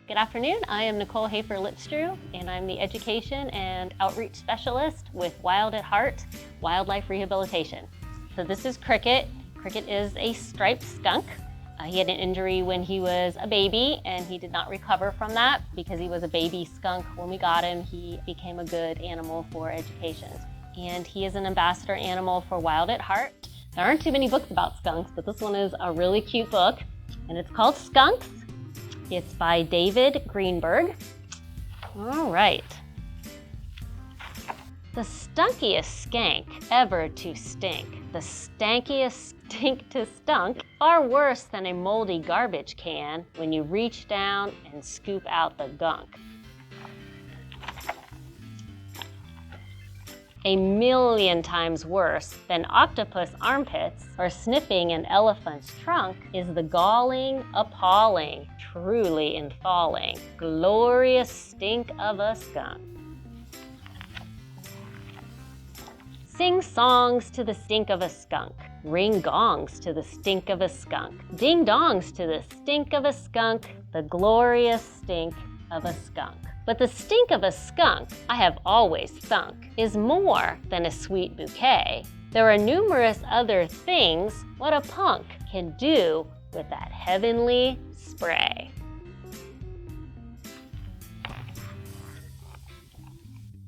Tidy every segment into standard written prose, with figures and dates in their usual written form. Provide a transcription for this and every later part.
Good afternoon, I am Nicole Hafer-Litstrew, and I'm the Education and Outreach Specialist with Wild at Hart, Wildlife Rehabilitation. So this is Cricket. Cricket is a striped skunk. He had an injury when he was a baby, and he did not recover from that. Because he was a baby skunk when we got him, he became a good animal for education. And he is an ambassador animal for Wild at Hart. There aren't too many books about skunks, but this one is a really cute book, and it's called Skunks. It's by David Greenberg. All right. The stunkiest skank ever to stink. The stankiest stink to stunk, far worse than a moldy garbage can when you reach down and scoop out the gunk. A million times worse than octopus armpits or sniffing an elephant's trunk is the galling, appalling, truly enthralling, glorious stink of a skunk. Sing songs to the stink of a skunk. Ring gongs to the stink of a skunk. Ding dongs to the stink of a skunk. The glorious stink of a skunk. But the stink of a skunk, I have always thunk, is more than a sweet bouquet. There are numerous other things what a punk can do with that heavenly spray.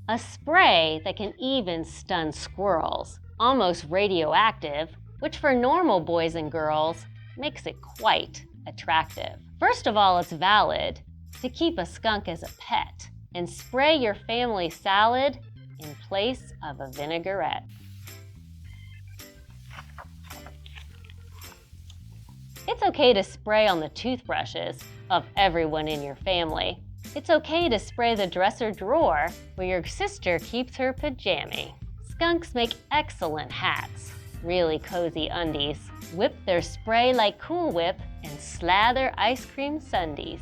A spray that can even stun squirrels, almost radioactive, which for normal boys and girls makes it quite attractive. First of all, it's valid to keep a skunk as a pet and spray your family salad in place of a vinaigrette. It's okay to spray on the toothbrushes of everyone in your family. It's okay to spray the dresser drawer where your sister keeps her pajama. Skunks make excellent hats, really cozy undies, whip their spray like Cool Whip, and slather ice cream sundaes.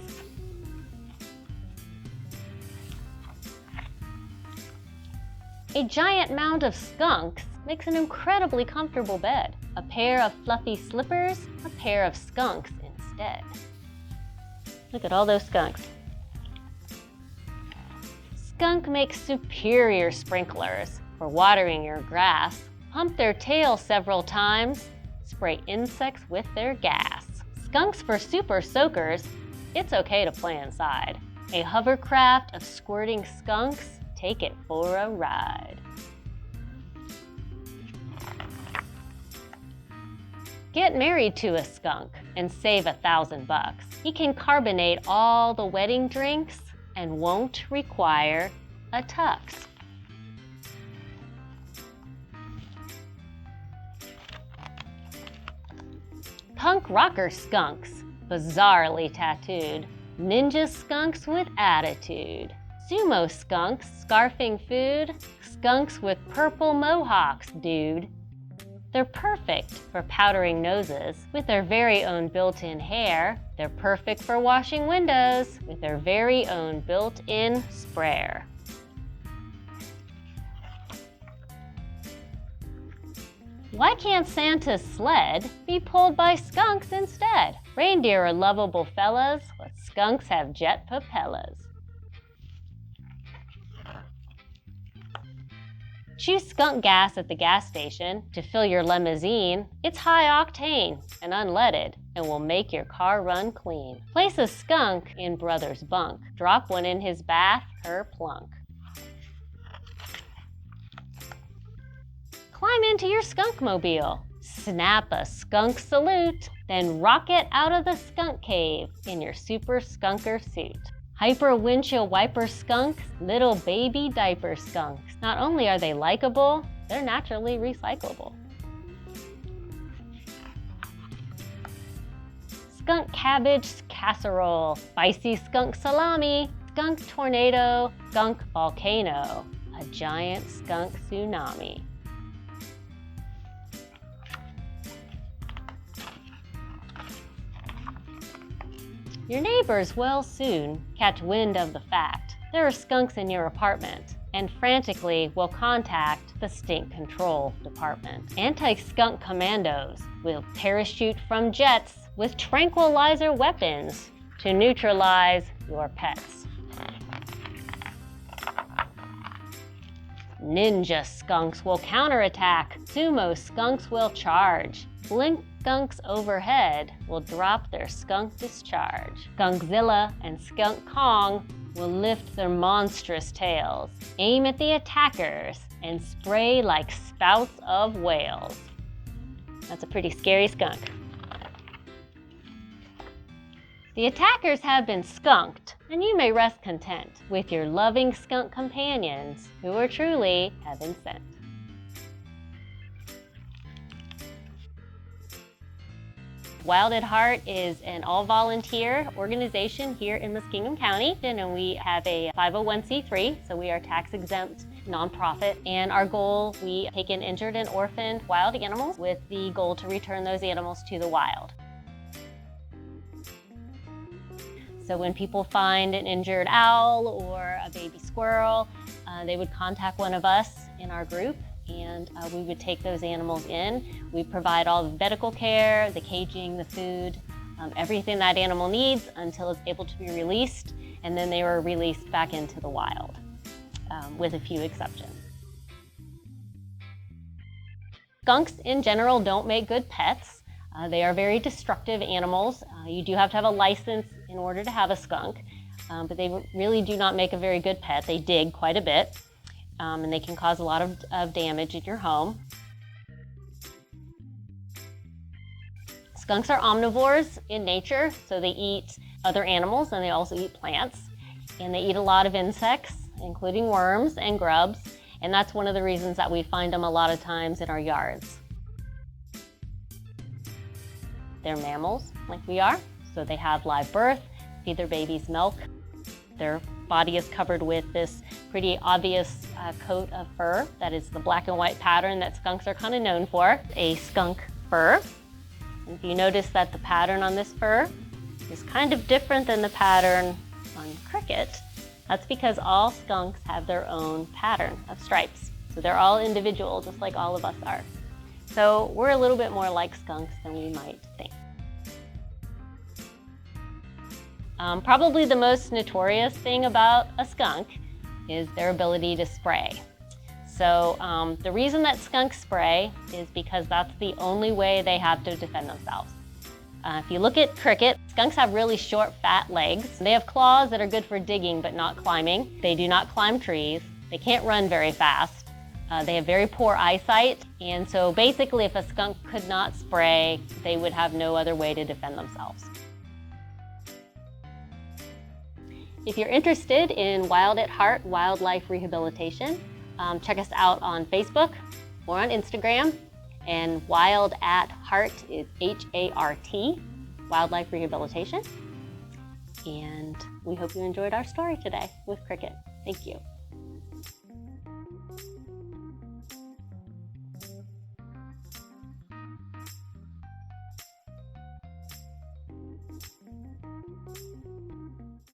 A giant mound of skunks makes an incredibly comfortable bed. A pair of fluffy slippers, a pair of skunks instead. Look at all those skunks. Skunk makes superior sprinklers for watering your grass. Pump their tail several times, spray insects with their gas. Skunks for super soakers, it's okay to play inside. A hovercraft of squirting skunks, take it for a ride. Get married to a skunk and save $1,000. He can carbonate all the wedding drinks and won't require a tux. Punk rocker skunks, bizarrely tattooed. Ninja skunks with attitude. Sumo skunks, scarfing food. Skunks with purple mohawks, dude. They're perfect for powdering noses with their very own built-in hair. They're perfect for washing windows with their very own built-in sprayer. Why can't Santa's sled be pulled by skunks instead? Reindeer are lovable fellas, but skunks have jet propellers. Choose skunk gas at the gas station to fill your limousine. It's high octane and unleaded and will make your car run clean. Place a skunk in brother's bunk. Drop one in his bath, plunk. Climb into your skunkmobile. Snap a skunk salute, then rocket out of the skunk cave in your super skunker suit. Hyper windshield wiper skunks, little baby diaper skunks. Not only are they likable, they're naturally recyclable. Skunk cabbage casserole, spicy skunk salami, skunk tornado, skunk volcano, a giant skunk tsunami. Your neighbors will soon catch wind of the fact there are skunks in your apartment and frantically will contact the stink control department. Anti-skunk commandos will parachute from jets with tranquilizer weapons to neutralize your pets. Ninja skunks will counterattack. Sumo skunks will charge. Blink skunks overhead will drop their skunk discharge. Skunkzilla and Skunk Kong will lift their monstrous tails, aim at the attackers, and spray like spouts of whales. That's a pretty scary skunk. The attackers have been skunked, and you may rest content with your loving skunk companions who are truly heaven sent. Wild at Heart is an all-volunteer organization here in Muskingum County, and we have a 501c3, so we are tax-exempt nonprofit. And our goal, we take in injured and orphaned wild animals with the goal to return those animals to the wild. So when people find an injured owl or a baby squirrel, they would contact one of us in our group, and we would take those animals in. We provide all the medical care, the caging, the food, everything that animal needs until it's able to be released, and then they were released back into the wild, with a few exceptions. Skunks in general don't make good pets. They are very destructive animals. You do have to have a license in order to have a skunk, but they really do not make a very good pet. They dig quite a bit, and they can cause a lot of damage in your home. Skunks are omnivores in nature, so they eat other animals and they also eat plants. And they eat a lot of insects, including worms and grubs, and that's one of the reasons that we find them a lot of times in our yards. They're mammals, like we are, so they have live birth, feed their babies milk. Their body is covered with this pretty obvious coat of fur that is the black and white pattern that skunks are kind of known for, a skunk fur. And if you notice that the pattern on this fur is kind of different than the pattern on Cricket, that's because all skunks have their own pattern of stripes. So they're all individual, just like all of us are. So we're a little bit more like skunks than we might think. Probably the most notorious thing about a skunk is their ability to spray. So the reason that skunks spray is because that's the only way they have to defend themselves. If you look at Cricket, skunks have really short, fat legs. They have claws that are good for digging but not climbing. They do not climb trees. They can't run very fast. They have very poor eyesight, and so basically if a skunk could not spray, they would have no other way to defend themselves. If you're interested in Wild at Heart Wildlife Rehabilitation, check us out on Facebook or on Instagram, and Wild at Heart is H-A-R-T, Wildlife Rehabilitation. And we hope you enjoyed our story today with Cricket. Thank you.